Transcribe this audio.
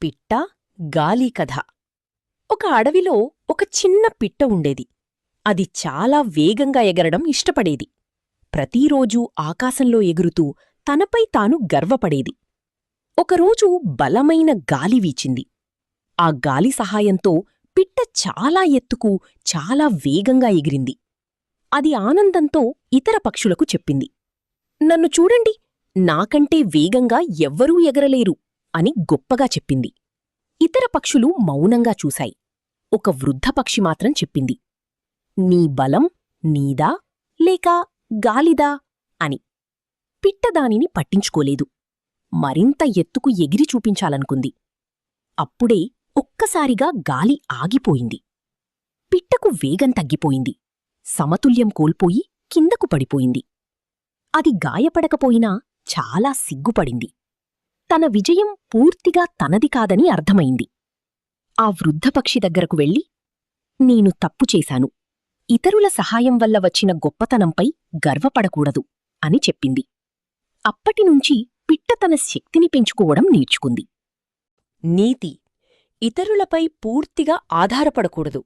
పిట్ట గాలి కథ. ఒక అడవిలో ఒక చిన్న పిట్ట ఉండేది. అది చాలా వేగంగా ఎగరడం ఇష్టపడేది. ప్రతిరోజూ ఆకాశంలో ఎగురుతూ తనపై తాను గర్వపడేది. ఒకరోజు బలమైన గాలి వీచింది. ఆ గాలి సహాయంతో పిట్ట చాలా ఎత్తుకు చాలా వేగంగా ఎగిరింది. అది ఆనందంతో ఇతర పక్షులకు చెప్పింది. నన్ను చూడండి, నాకంటే వేగంగా ఎవ్వరూ ఎగరలేరు అని గొప్పగా చెప్పింది. ఇతర పక్షులు మౌనంగా చూశాయి. ఒక వృద్ధ పక్షి మాత్రం చెప్పింది, నీ బలం నీదా లేక గాలిదా అని. పిట్ట దానిని పట్టించుకోలేదు. మరింత ఎత్తుకు ఎగిరి చూపించాలనుకుంది. అప్పుడే ఒక్కసారిగా గాలి ఆగిపోయింది. పిట్టకు వేగం తగ్గిపోయింది. సమతుల్యం కోల్పోయి కిందకు పడిపోయింది. అది గాయపడకపోయినా చాలా సిగ్గుపడింది. తన విజయం పూర్తిగా తనది కాదని అర్థమైంది. ఆ వృద్ధపక్షి దగ్గరకు వెళ్ళి, నేను తప్పు చేశాను, ఇతరుల సహాయం వల్ల వచ్చిన గొప్పతనంపై గర్వపడకూడదు అని చెప్పింది. అప్పటినుంచి పిట్ట తన శక్తిని పెంచుకోవడం నేర్చుకుంది. నీతి: ఇతరులపై పూర్తిగా ఆధారపడకూడదు.